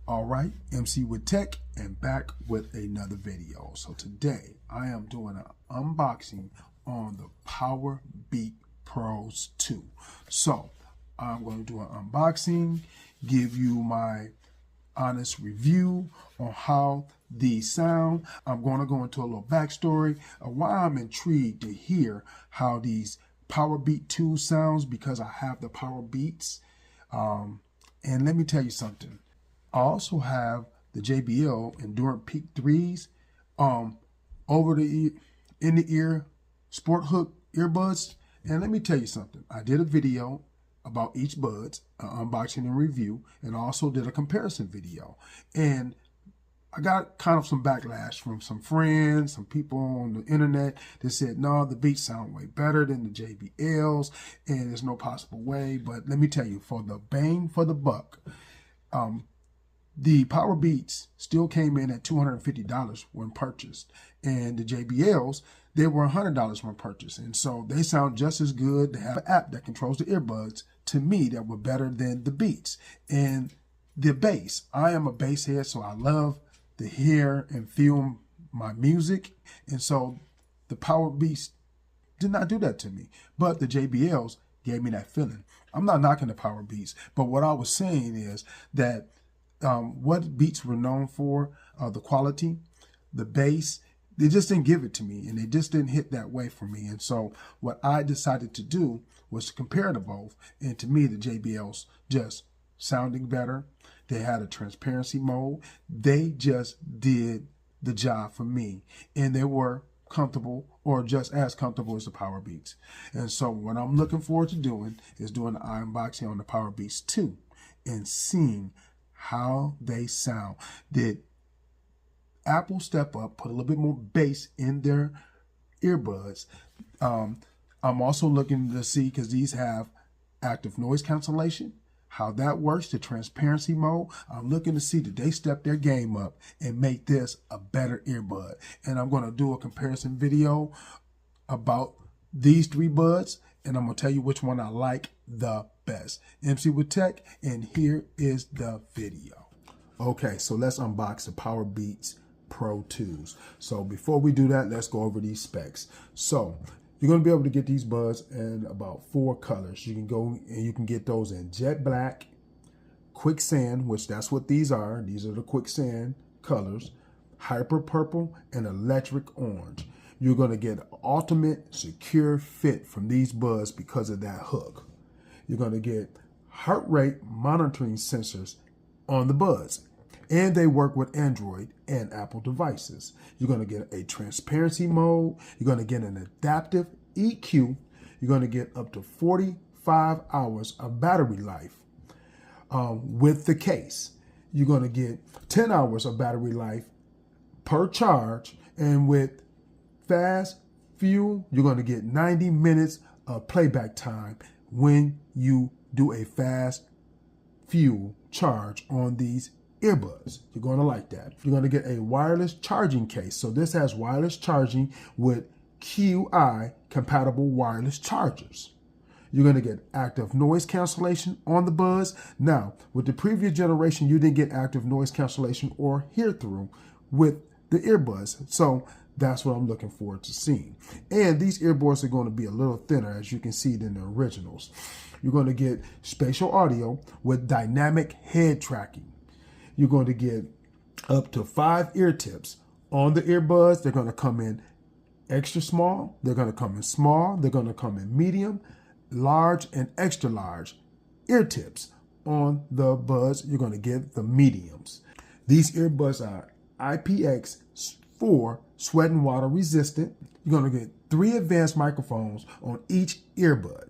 All right, MC with Tech and back with another video. So today I am doing an unboxing on the Powerbeat Pros 2. So I'm going to do an unboxing, give you my honest review on how these sound. I'm going to go into a little backstory of why I'm intrigued to hear how these Powerbeat 2 sounds, because I have the Powerbeats. And let me tell you something. I also have the JBL Endurant Peak 3s over the in the ear sport hook earbuds. And let me tell you something. I did a video about each buds, unboxing and review, and also did a comparison video. And I got kind of some backlash from some friends, some people on the internet that said, no, the Beats sound way better than the JBLs, and there's no possible way. But let me tell you, for the bang for the buck, the Powerbeats still came in at $250 when purchased, and the JBLs, they were $100 when purchased. And so they sound just as good. They have an app that controls the earbuds, to me, that were better than the Beats. And the bass, I am a bass head, so I love to hear and feel my music. And so the Powerbeats did not do that to me, but the JBLs gave me that feeling. I'm not knocking the Powerbeats, but what I was saying is that what Beats were known for, the quality, the bass, they just didn't give it to me, and they just didn't hit that way for me. And so what I decided to do was to compare the both, and to me, the JBLs just sounding better. They had a transparency mode. They just did the job for me, and they were comfortable, or just as comfortable as the Powerbeats. And so what I'm looking forward to doing is doing an unboxing on the Powerbeats 2 and seeing how they sound. Did Apple step up, put a little bit more bass in their earbuds? I'm also looking to see, because these have active noise cancellation, how that works, the transparency mode. I'm looking to see, did they step their game up and make this a better earbud? And I'm going to do a comparison video about these three buds, and I'm going to tell you which one I like the best. MC with Tech, and here is the video. Okay, so let's unbox the Powerbeats Pro 2s. So before we do that, let's go over these specs. So you're going to be able to get these buds in about 4 colors. You can go and you can get those in jet black, quicksand, which that's what these are. These are the quicksand colors, hyper purple, and electric orange. You're going to get ultimate secure fit from these buds because of that hook. You're going to get heart rate monitoring sensors on the buds, and they work with Android and Apple devices. You're going to get a transparency mode. You're going to get an adaptive EQ. You're going to get up to 45 hours of battery life with the case. You're going to get 10 hours of battery life per charge, and with fast fuel, you're going to get 90 minutes of playback time when you do a fast fuel charge on these earbuds. You're going to like that. You're going to get a wireless charging case. So this has wireless charging with QI compatible wireless chargers. You're going to get active noise cancellation on the buds. Now, with the previous generation, you didn't get active noise cancellation or hear through with the earbuds. So that's what I'm looking forward to seeing. And these earbuds are going to be a little thinner, as you can see, than the originals. You're going to get spatial audio with dynamic head tracking. You're going to get up to 5 ear tips on the earbuds. They're going to come in extra small. They're going to come in small. They're going to come in medium, large, and extra large ear tips on the buds. You're going to get the mediums. These earbuds are IPX4 sweat and water resistant. You're going to get 3 advanced microphones on each earbud.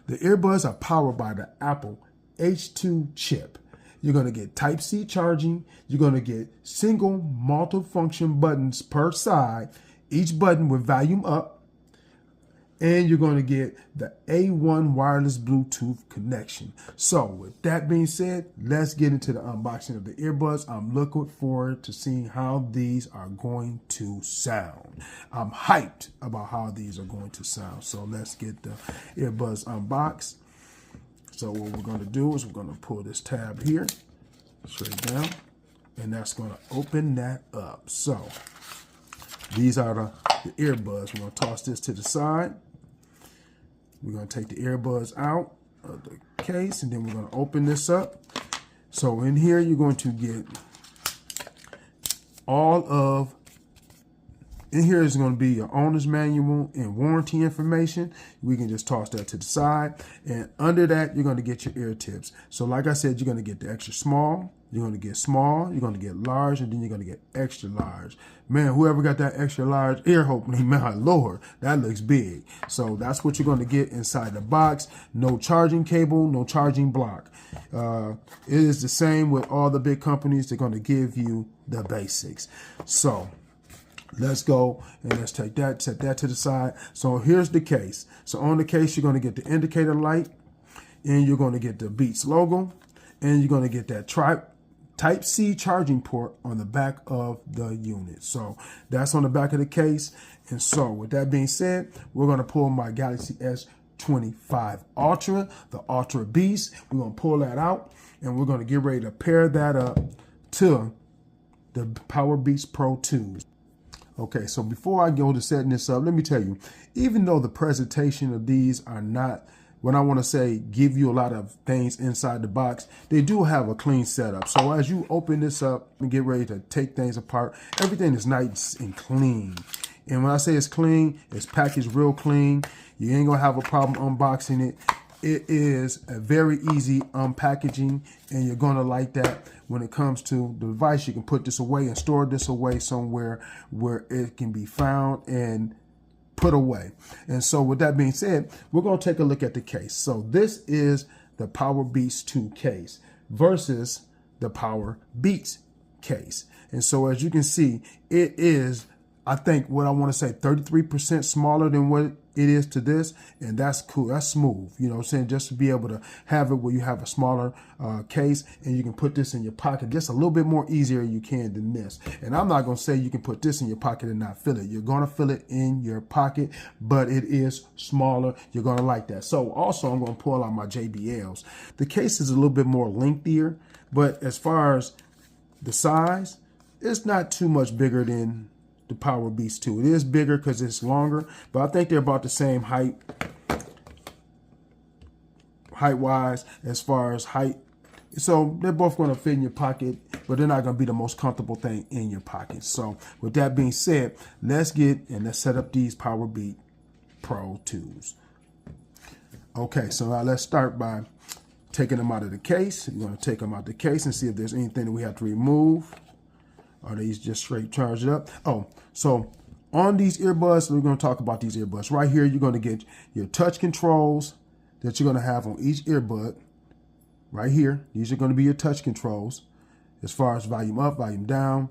The earbuds are powered by the Apple H2 chip. You're going to get Type-C charging. You're going to get single multifunction buttons per side, each button with volume up. And you're going to get the A1 wireless Bluetooth connection. So with that being said, let's get into the unboxing of the earbuds. I'm looking forward to seeing how these are going to sound. I'm hyped about how these are going to sound. So let's get the earbuds unboxed. So what we're going to do is we're going to pull this tab here straight down. and that's going to open that up. So these are the earbuds. We're going to toss this to the side. We're going to take the earbuds out of the case, and then we're going to open this up. So in here, you're going to get in here is going to be your owner's manual and warranty information. We can just toss that to the side. And under that, you're going to get your ear tips. So like I said, you're going to get the extra small, you're going to get small, you're going to get large, and then you're going to get extra large. Man, whoever got that extra large ear opening, my Lord, that looks big. So that's what you're going to get inside the box. No charging cable, no charging block. It is the same with all the big companies. They're going to give you the basics. So let's go and let's take that, set that to the side. So here's the case. So on the case, you're going to get the indicator light, and you're going to get the Beats logo, and you're going to get that Type-C charging port on the back of the unit. So that's on the back of the case. And so with that being said, we're going to pull my Galaxy S25 Ultra, the Ultra Beast. We're going to pull that out, and we're going to get ready to pair that up to the Powerbeats Pro 2s. Okay, so before I go to setting this up, let me tell you, even though the presentation of these are not, when I want to say give you a lot of things inside the box, they do have a clean setup. So as you open this up and get ready to take things apart, everything is nice and clean. And when I say it's clean, it's packaged real clean. You ain't gonna have a problem unboxing it. It is a very easy unpackaging, and you're gonna like that. When it comes to the device, you can put this away and store this away somewhere where it can be found and put away. And so with that being said, we're gonna take a look at the case. So this is the Powerbeats 2 case versus the Powerbeats case. And so as you can see, it is, I think what I want to say, 33% smaller than what it is to this, and that's cool. That's smooth, you know what I'm saying? Just to be able to have it where you have a smaller case, and you can put this in your pocket just a little bit more easier you can than this. And I'm not going to say you can put this in your pocket and not feel it. You're going to feel it in your pocket, but it is smaller. You're going to like that. So also, I'm going to pull out my JBLs. The case is a little bit more lengthier, but as far as the size, it's not too much bigger than the Powerbeats 2. It is bigger because it's longer, but I think they're about the same height-wise as far as height. So they're both going to fit in your pocket, but they're not going to be the most comfortable thing in your pocket. So with that being said, let's set up these Powerbeats Pro 2s. Okay, so now let's start by taking them out of the case. We're going to take them out of the case and see if there's anything that we have to remove. Or these just straight charged up? Oh, so on these earbuds, we're going to talk about these earbuds. Right here, you're going to get your touch controls that you're going to have on each earbud. Right here, these are going to be your touch controls as far as volume up, volume down.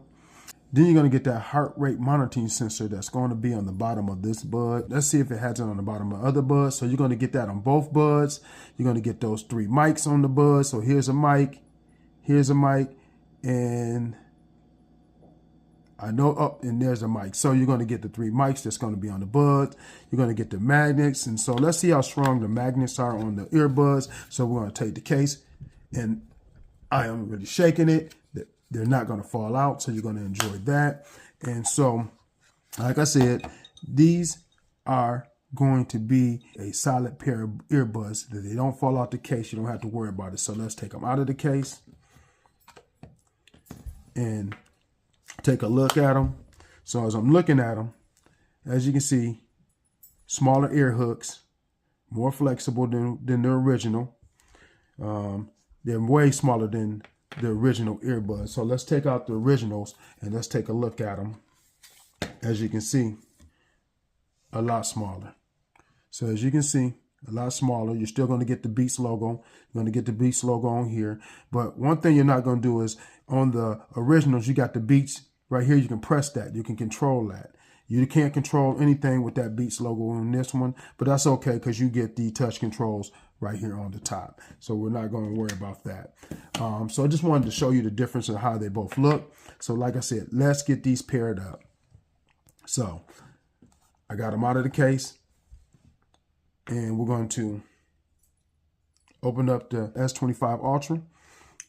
Then you're going to get that heart rate monitoring sensor that's going to be on the bottom of this bud. Let's see if it has it on the bottom of the other buds. So you're going to get that on both buds. You're going to get those 3 mics on the bud. So here's a mic, and I know, and there's a mic. So you're going to get the 3 mics that's going to be on the buds. You're going to get the magnets. And so let's see how strong the magnets are on the earbuds. So we're going to take the case, and I am really shaking it. They're not going to fall out. So you're going to enjoy that. And so, like I said, these are going to be a solid pair of earbuds that they don't fall out the case. You don't have to worry about it. So let's take them out of the case and take a look at them. So as I'm looking at them, as you can see, smaller ear hooks, more flexible than the original. They're way smaller than the original earbuds. So let's take out the originals and let's take a look at them. As you can see, a lot smaller. So as you can see, a lot smaller. You're still going to get the Beats logo. You're going to get the Beats logo on here. But one thing you're not going to do is on the originals, you got the Beats right here. You can press that. You can control that. You can't control anything with that Beats logo on this one, but that's okay because you get the touch controls right here on the top. So we're not going to worry about that. So I just wanted to show you the difference in how they both look. So like I said, let's get these paired up. So I got them out of the case, and we're going to open up the S25 Ultra,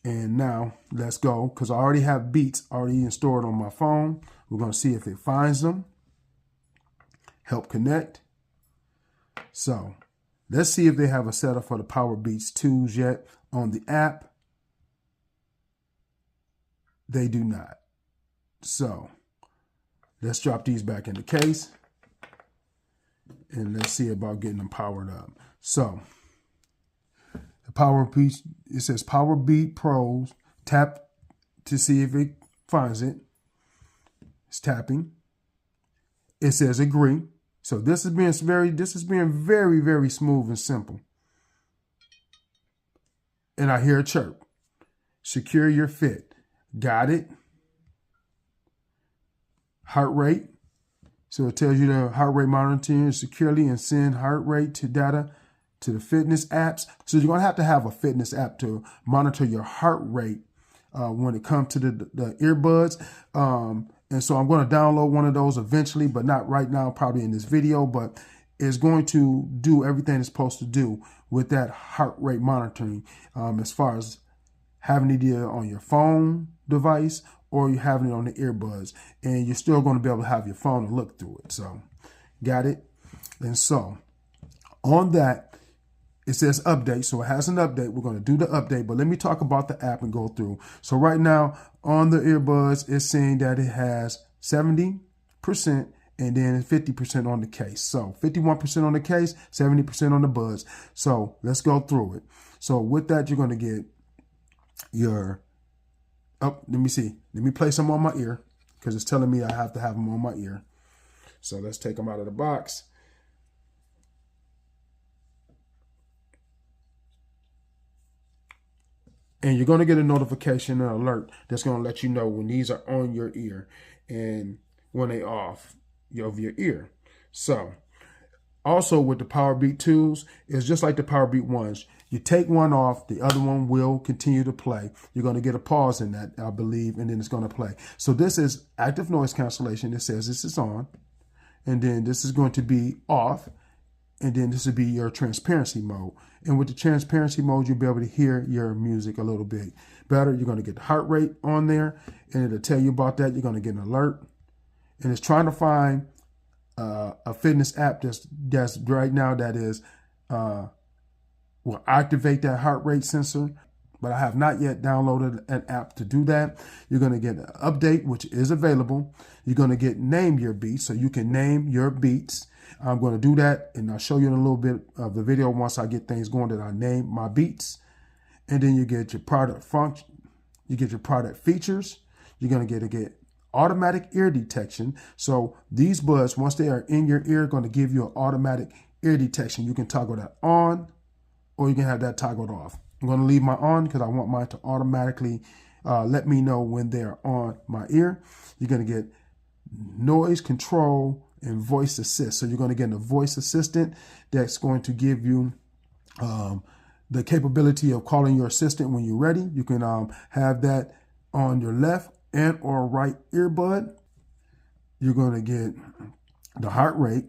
And now let's go, because I already have beats already stored on my phone. We're going to see if it finds them. Help connect. So let's see if they have a setup for the Powerbeats tools yet on the app. They do not. So let's drop these back in the case. And let's see about getting them powered up. So the Powerbeats, it says Powerbeat Pros. Tap to see if it finds it. It's tapping. It says agree. So this is being very, very smooth and simple. And I hear a chirp. Secure your fit. Got it. Heart rate. So it tells you the heart rate monitoring securely and send heart rate to data to the fitness apps. So you're going to have a fitness app to monitor your heart rate when it comes to the earbuds. And so I'm going to download one of those eventually, but not right now, probably in this video, but it's going to do everything it's supposed to do with that heart rate monitoring, as far as having it either on your phone device or you're having it on the earbuds, and you're still going to be able to have your phone and look through it. So got it. And so on that, it says update. So it has an update. We're going to do the update, but let me talk about the app and go through. So right now on the earbuds, it's saying that it has 70% and then 50% on the case. So 51% on the case, 70% on the buds. So let's go through it. So with that, you're going to get your, let me see. Let me place them on my ear because it's telling me I have to have them on my ear. So let's take them out of the box. And you're going to get a notification, an alert that's going to let you know when these are on your ear and when they off of your ear. So also with the Powerbeat tools, it's just like the Powerbeat ones. You take one off, the other one will continue to play. You're going to get a pause in that, I believe, and then it's going to play. So this is active noise cancellation. It says this is on, and then this is going to be off. And then this would be your transparency mode. And with the transparency mode, you'll be able to hear your music a little bit better. You're going to get the heart rate on there, and it'll tell you about that. You're going to get an alert. And it's trying to find a fitness app that's right now that is will activate that heart rate sensor. But I have not yet downloaded an app to do that. You're going to get an update, which is available. You're going to get name your beats, so you can name your beats. I'm going to do that, and I'll show you in a little bit of the video once I get things going that I name my beats. And then you get your product function, you get your product features. You're going to get automatic ear detection. So these buds, once they are in your ear, are going to give you an automatic ear detection. You can toggle that on, or you can have that toggled off. I'm going to leave my on because I want mine to automatically let me know when they're on my ear. You're going to get noise control and voice assist. So you're going to get a voice assistant that's going to give you the capability of calling your assistant when you're ready. You can have that on your left and or right earbud. You're going to get the heart rate.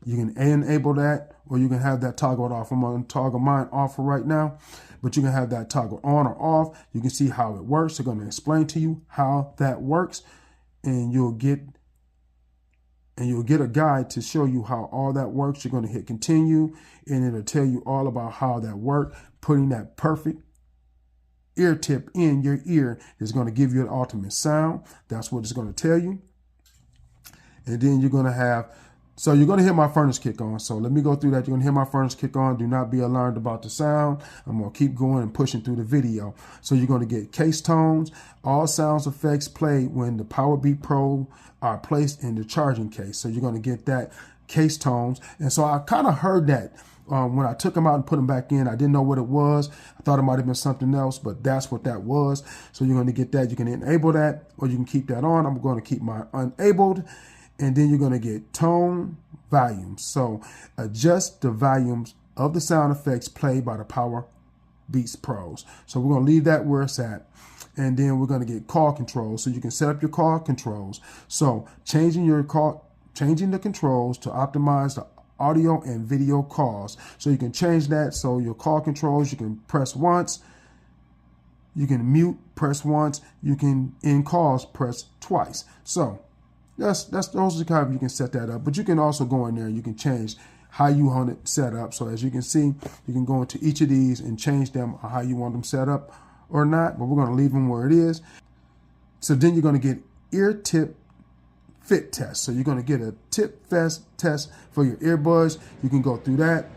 You can enable that, or you can have that toggled off. I'm going to toggle mine off for right now, but you can have that toggle on or off. You can see how it works. They're going to explain to you how that works, and you'll get a guide to show you how all that works. You're going to hit continue, and it'll tell you all about how that works. Putting that perfect ear tip in your ear is going to give you an ultimate sound. That's what it's going to tell you. And then you're going to have, so you're going to hear my furnace kick on. So let me go through that. You're going to hear my furnace kick on. Do not be alarmed about the sound. I'm going to keep going and pushing through the video. So you're going to get case tones. All sounds effects play when the Powerbeat Pro are placed in the charging case. So you're going to get that case tones. And so I kind of heard that when I took them out and put them back in. I didn't know what it was. I thought it might have been something else, but that's what that was. So you're going to get that. You can enable that, or you can keep that on. I'm going to keep mine unenabled. And then you're going to get tone volumes. So adjust the volumes of the sound effects played by the Powerbeats Pros. So we're going to leave that where it's at. And then we're going to get call controls. So you can set up your call controls. So changing the controls to optimize the audio and video calls. So you can change that. So your call controls, you can press once. You can mute, press once. You can end calls, press twice. So those are kind of, you can set that up. But you can also go in there. You can change how you want it set up. So as you can see, you can go into each of these and change them how you want them set up or not. But we're going to leave them where it is. So then you're going to get ear tip fit test. So you're going to get a tip fest test for your earbuds. You can go through that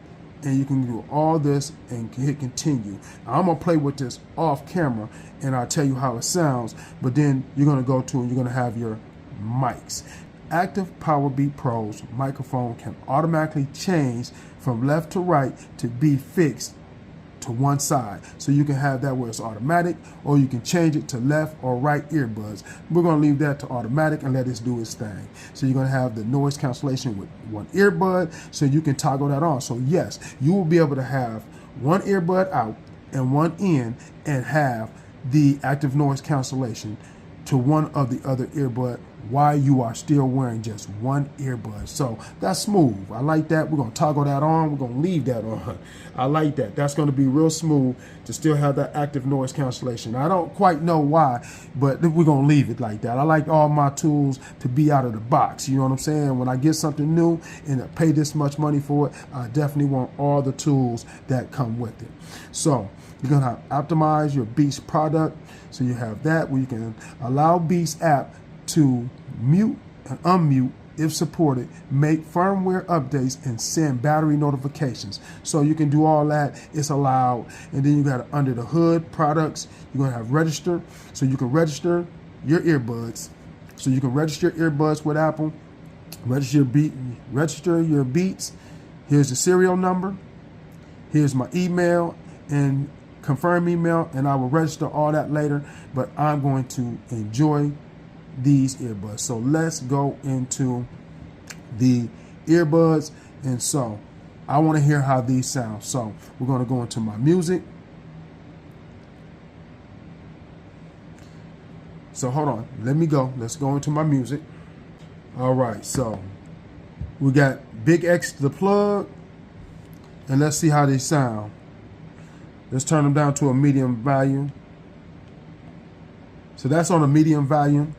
and you can do all this and hit continue. I'm going to play with this off camera and I'll tell you how it sounds, but then you're going to go to and you're going to have your mics. Active Powerbeat Pro's microphone can automatically change from left to right to be fixed to one side. So you can have that where it's automatic, or you can change it to left or right earbuds. We're going to leave that to automatic and let it do its thing. So you're going to have the noise cancellation with one earbud, so you can toggle that on. So yes, you will be able to have one earbud out and one in and have the active noise cancellation to one of the other earbud while you are still wearing just one earbud. So that's smooth. I like that. We're going to toggle that on. We're going to leave that on. I like that. That's going to be real smooth to still have that active noise cancellation. I don't quite know why, but we're going to leave it like that. I like all my tools to be out of the box. You know what I'm saying? When I get something new and I pay this much money for it, I definitely want all the tools that come with it. So you're going to optimize your Beats product. So you have that where you can allow Beats app to mute and unmute if supported, make firmware updates, and send battery notifications. So you can do all that. It's allowed. And then you got under the hood products, you're going to have register. So you can register your earbuds. So you can register your earbuds with Apple. Register your Beats. Here's the serial number. Here's my email and confirm email, and I will register all that later. But I'm going to enjoy these earbuds. So let's go into the earbuds. And so I want to hear how these sound. So we're going to go into my music. So hold on, let me go. Let's go into my music. All right, so we got Big X the plug, and let's see how they sound. Let's turn them down to a medium volume. So that's on a medium volume.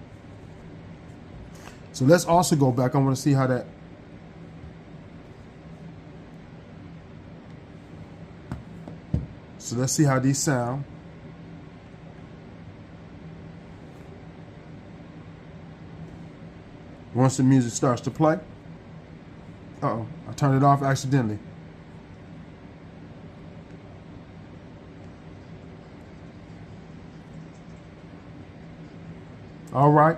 So let's also go back. I want to see how that. So let's see how these sound. Once the music starts to play. Uh-oh, I turned it off accidentally. All right.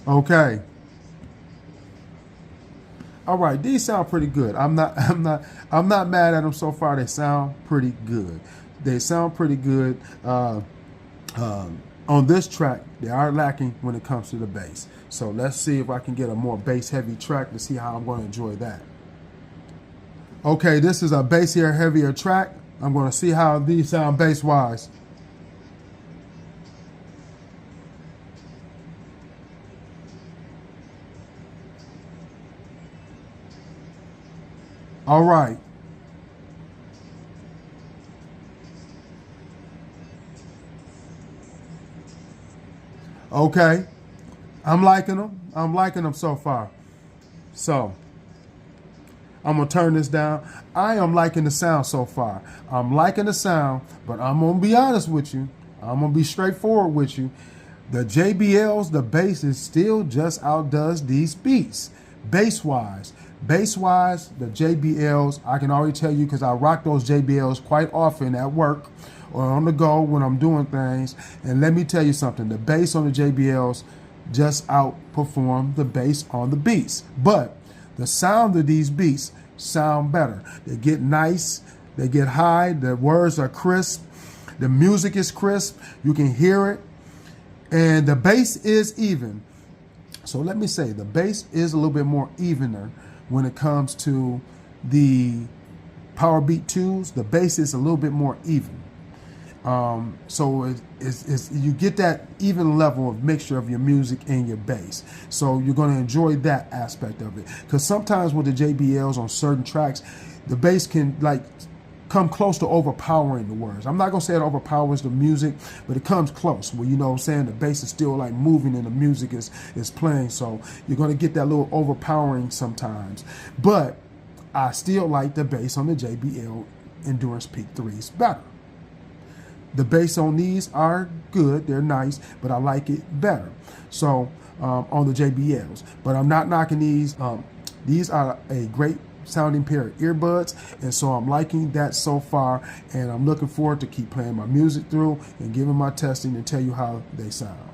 Okay. All right, these sound pretty good. I'm not mad at them so far. They sound pretty good. They sound pretty good. On this track, they are lacking when it comes to the bass. So let's see if I can get a more bass heavy track to see how I'm going to enjoy that. Okay, this is a bassier, heavier track. I'm going to see how these sound bass wise. All right. Okay. I'm liking them. I'm liking them so far. So I'm going to turn this down. I am liking the sound so far. I'm liking the sound, but I'm going to be honest with you. I'm going to be straightforward with you. The JBLs, the bass is still just outdoes these Beats. Bass-wise, the JBLs, I can already tell you because I rock those JBLs quite often at work or on the go when I'm doing things. And let me tell you something, the bass on the JBLs just outperform the bass on the Beats. But the sound of these Beats sound better. They get nice, they get high, the words are crisp, the music is crisp, you can hear it, and the bass is even. So let me say, the bass is a little bit more evener when it comes to the Powerbeat 2s. The bass is a little bit more even. So you get that even level of mixture of your music and your bass. So you're going to enjoy that aspect of it. Because sometimes with the JBLs on certain tracks, the bass can like come close to overpowering the words. I'm not going to say it overpowers the music, but it comes close. Well, you know what I'm saying? The bass is still like moving and the music is playing. So you're going to get that little overpowering sometimes. But I still like the bass on the JBL Endurance Peak 3s better. The bass on these are good, they're nice, but I like it better. So on the JBLs, but I'm not knocking these. These are a great sounding pair of earbuds, and so I'm liking that so far, and I'm looking forward to keep playing my music through and giving my testing and tell you how they sound.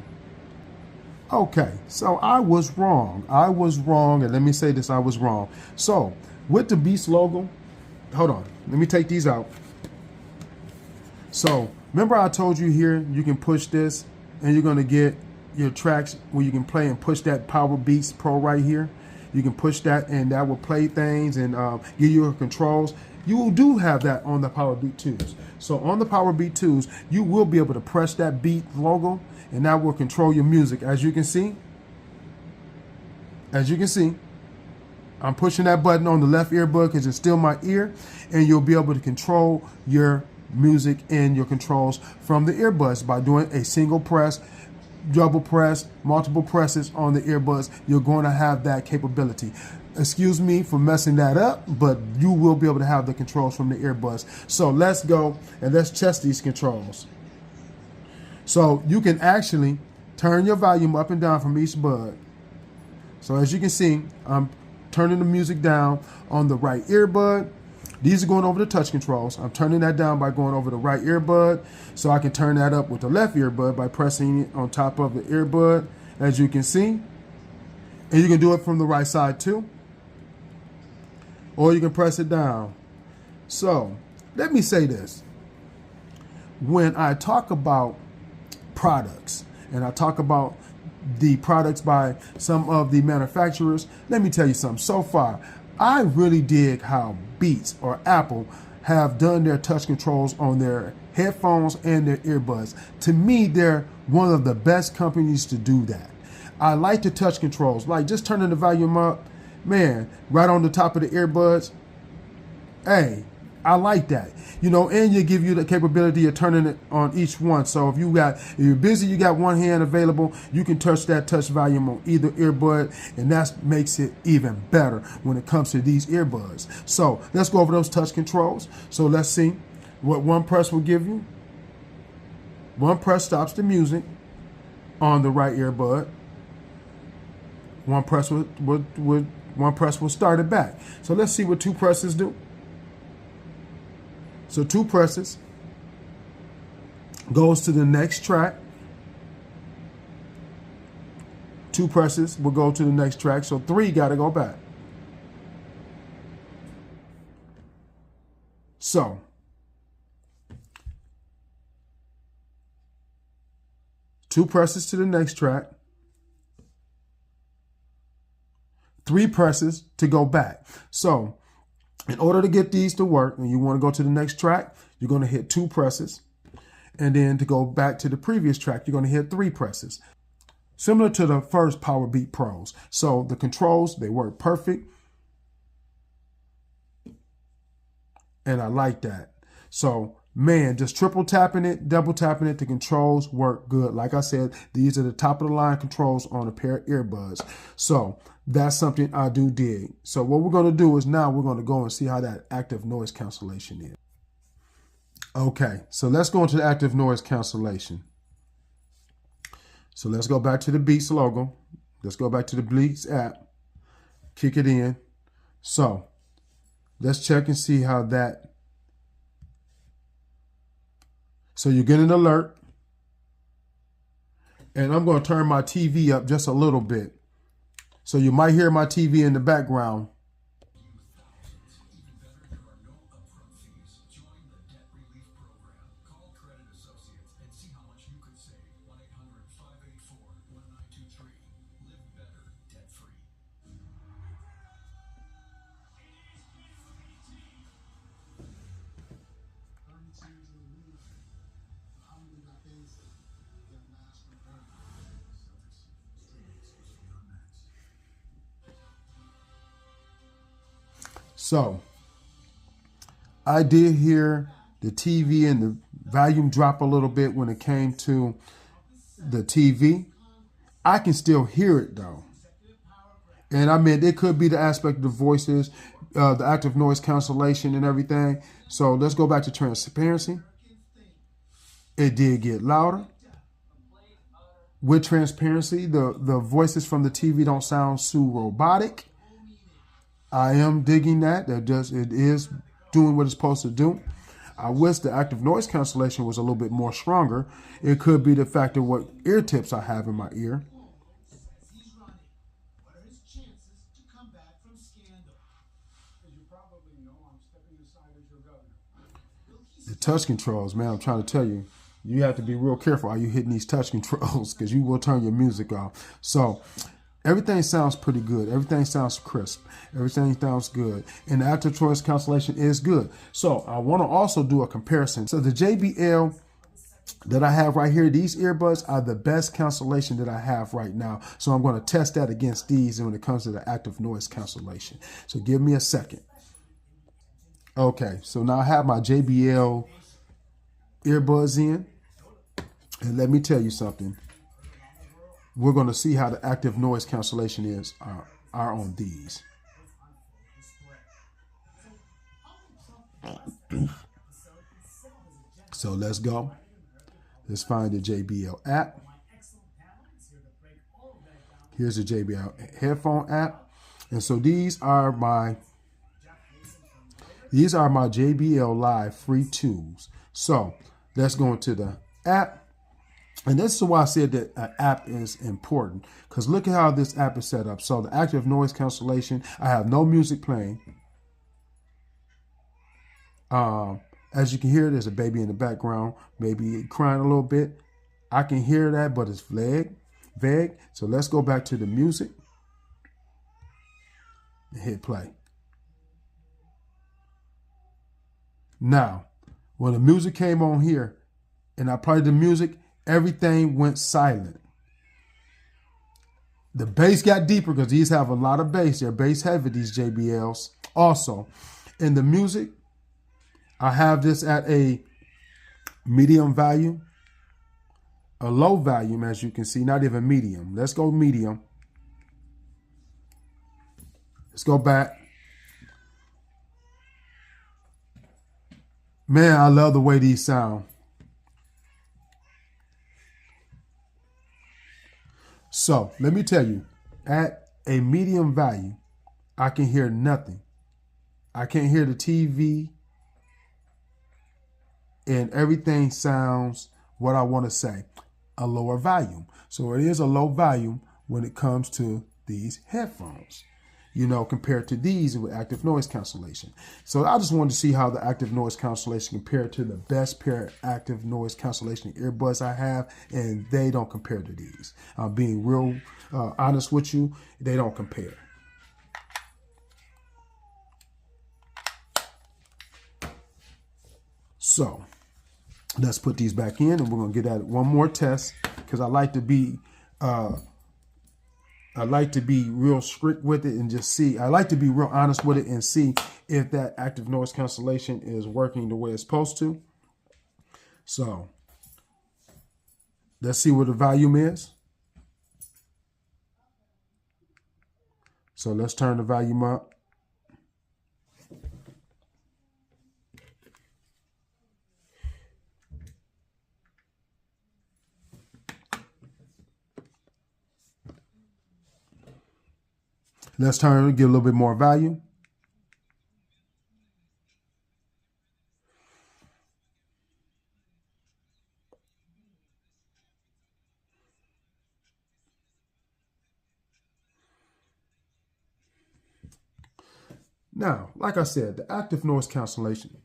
Okay, so I was wrong, and let me say this, I was wrong. So with the Beats logo, hold on, let me take these out. So remember I told you here, you can push this and you're gonna get your tracks where you can play and push that Power Beats Pro right here. You can push that and that will play things and give you your controls. You do have that on the Power Beat 2s. So on the Power Beat 2s, you will be able to press that Beat logo and that will control your music. As you can see, I'm pushing that button on the left earbud because it's still my ear, and you'll be able to control your music and your controls from the earbuds by doing a single press, double press, multiple presses on the earbuds. You're going to have that capability. Excuse me for messing that up, but you will be able to have the controls from the earbuds. So let's go and let's test these controls. So you can actually turn your volume up and down from each bud. So as you can see, I'm turning the music down on the right earbud. These are going over the touch controls. I'm turning that down by going over the right earbud, so I can turn that up with the left earbud by pressing it on top of the earbud, as you can see. And you can do it from the right side too, or you can press it down. So let me say this. When I talk about products, and I talk about the products by some of the manufacturers, let me tell you something. So far, I really dig how Beats or Apple have done their touch controls on their headphones and their earbuds. To me, they're one of the best companies to do that. I like the touch controls, like just turning the volume up, man, right on the top of the earbuds. Hey, I like that, you know, and you give you the capability of turning it on each one. So if you're busy, you got one hand available, you can touch that touch volume on either earbud, and that makes it even better when it comes to these earbuds. So let's go over those touch controls. So let's see what one press will give you. One press stops the music on the right earbud. One press will start it back. So let's see what two presses do. So two presses goes to the next track. Two presses will go to the next track. So three got to go back. So two presses to the next track. Three presses to go back. So in order to get these to work, and you want to go to the next track, you're going to hit two presses. And then to go back to the previous track, you're going to hit three presses. Similar to the first Power Beat Pros. So the controls, they work perfect. And I like that. So, man, just triple tapping it, double tapping it, the controls work good. Like I said, these are the top of the line controls on a pair of earbuds. So that's something I do dig. So what we're going to do is now we're going to go and see how that active noise cancellation is. Okay, so let's go into the active noise cancellation. So let's go back to the Beats logo. Let's go back to the Beats app. Kick it in. So let's check and see how that. So you get an alert. And I'm going to turn my TV up just a little bit. So you might hear my TV in the background. So I did hear the TV and the volume drop a little bit when it came to the TV. I can still hear it though. And I mean, it could be the aspect of the voices, the active noise cancellation and everything. So let's go back to transparency. It did get louder. With transparency, the voices from the TV don't sound so robotic. I am digging that. It is doing what it's supposed to do. I wish the active noise cancellation was a little bit more stronger. It could be the fact of what ear tips I have in my ear. The touch controls, man, I'm trying to tell you, you have to be real careful how you hitting these touch controls because you will turn your music off. So everything sounds pretty good. Everything sounds crisp. Everything sounds good. And the active noise cancellation is good. So I want to also do a comparison. So the JBL that I have right here, these earbuds are the best cancellation that I have right now. So I'm going to test that against these when it comes to the active noise cancellation. So give me a second. Okay, so now I have my JBL earbuds in. And let me tell you something. We're going to see how the active noise cancellation are on these. So let's go. Let's find the JBL app. Here's the JBL headphone app. And so these are my JBL Live free tools. So let's go into the app. And this is why I said that an app is important. Because look at how this app is set up. So the active noise cancellation, I have no music playing. As you can hear, there's a baby in the background, maybe crying a little bit. I can hear that, but it's vague. So let's go back to the music and hit play. Now, when the music came on here and I played the music, everything went silent. The bass got deeper because these have a lot of bass. They're bass heavy, these JBLs. Also, in the music, I have this at a medium volume, a low volume, as you can see, not even medium. Let's go medium. Let's go back. Man, I love the way these sound. So let me tell you, at a medium value, I can hear nothing. I can't hear the TV, and everything sounds what I want to say, a lower volume. So it is a low volume when it comes to these headphones, you know, compared to these with active noise cancellation. So I just wanted to see how the active noise cancellation compared to the best pair of active noise cancellation earbuds I have, and they don't compare to these. I'm being real honest with you, they don't compare. So let's put these back in, and we're gonna get at one more test because I like to be real strict with it and just see. I like to be real honest with it and see if that active noise cancellation is working the way it's supposed to. So let's see what the volume is. So let's turn the volume up. Let's turn, give a little bit more volume. Now, like I said, the active noise cancellation.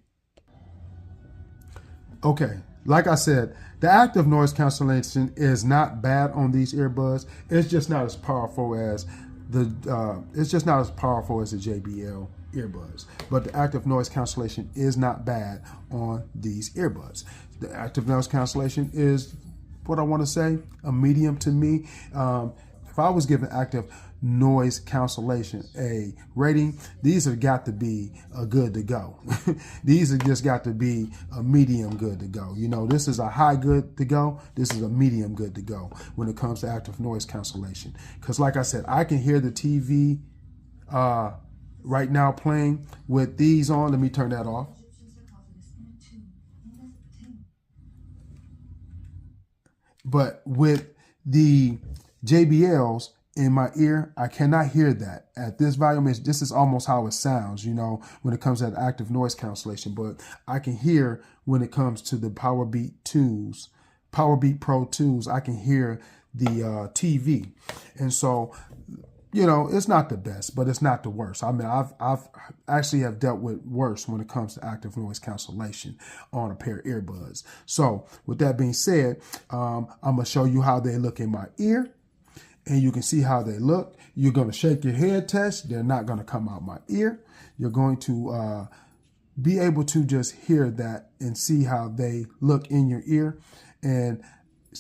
Okay, like I said, the active noise cancellation is not bad on these earbuds. It's just not as powerful as the JBL earbuds. But the active noise cancellation is not bad on these earbuds. The active noise cancellation is what I want to say, a medium to me. if I was giving active noise cancellation a rating, these have got to be a good to go. These have just got to be a medium good to go. You know, this is a high good to go. This is a medium good to go when it comes to active noise cancellation. Because like I said, I can hear the TV right now playing with these on. Let me turn that off. But with the JBLs in my ear, I cannot hear that. At this volume, this is almost how it sounds, you know, when it comes to active noise cancellation. But I can hear when it comes to the Powerbeat Pro 2s, I can hear the TV. And so, you know, it's not the best, but it's not the worst. I mean, I've actually have dealt with worse when it comes to active noise cancellation on a pair of earbuds. So with that being said, I'm going to show you how they look in my ear, and you can see how they look. You're going to shake your head test. They're not going to come out my ear. You're going to be able to just hear that and see how they look in your ear, and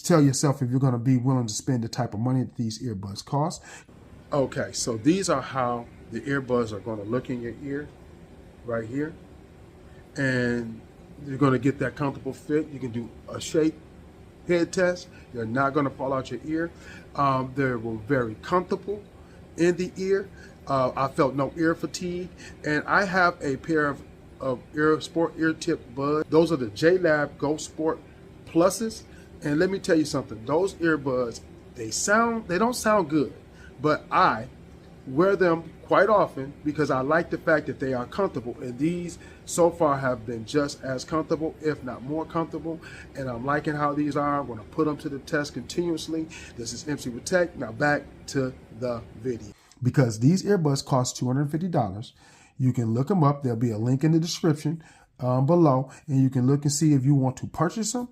tell yourself if you're going to be willing to spend the type of money that these earbuds cost. Okay, so these are how the earbuds are going to look in your ear right here. And you're going to get that comfortable fit. You can do a shake head test. They're not going to fall out your ear. They were very comfortable in the ear. I felt no ear fatigue. And I have a pair of sport ear tip buds. Those are the JLab Go Sport Pluses. And let me tell you something. Those earbuds, they don't sound good. But I wear them quite often because I like the fact that they are comfortable. And these so far have been just as comfortable, if not more comfortable. And I'm liking how these are. I'm going to put them to the test continuously. This is MC with Tech. Now back to the video. Because these earbuds cost $250. You can look them up. There'll be a link in the description below. And you can look and see if you want to purchase them.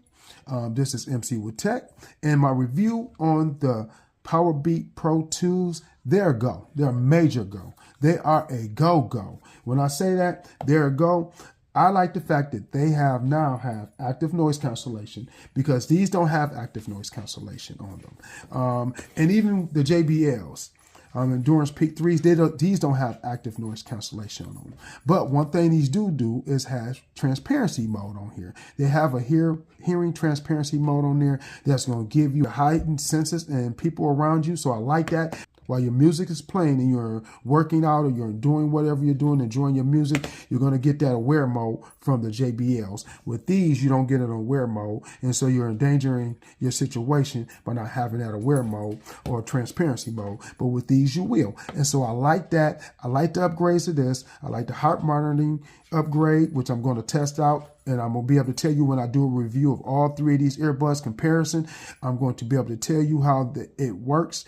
This is MC with Tech. And my review on the Powerbeat Pro 2s, they're a go. They're a major go. They are a go-go. When I say that, they're a go, I like the fact that they now have active noise cancellation, because these don't have active noise cancellation on them. And even the JBLs, Endurance Peak 3s, these don't have active noise cancellation on them. But one thing these do is have transparency mode on here. They have a hearing transparency mode on there that's going to give you heightened senses and people around you. So I like that. While your music is playing and you're working out or you're doing whatever you're doing, enjoying your music, you're going to get that aware mode from the JBLs. With these, you don't get an aware mode, and so you're endangering your situation by not having that aware mode or transparency mode. But with these, you will. And so I like that. I like the upgrades to this. I like the heart monitoring upgrade, which I'm going to test out. And I'm going to be able to tell you when I do a review of all three of these earbuds comparison. I'm going to be able to tell you how it works.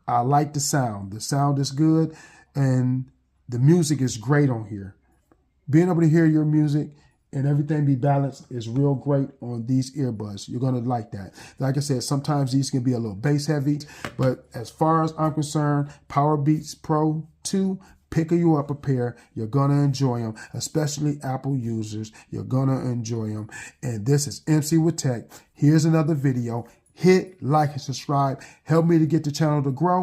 I like the sound. The sound is good, and the music is great on here. Being able to hear your music and everything be balanced is real great on these earbuds. You're going to like that. Like I said, sometimes these can be a little bass heavy, but as far as I'm concerned, Powerbeat Pro 2, pick you up a pair. You're going to enjoy them, especially Apple users. You're going to enjoy them. And this is MC with Tech. Here's another video. Hit like and subscribe. Help me to get the channel to grow.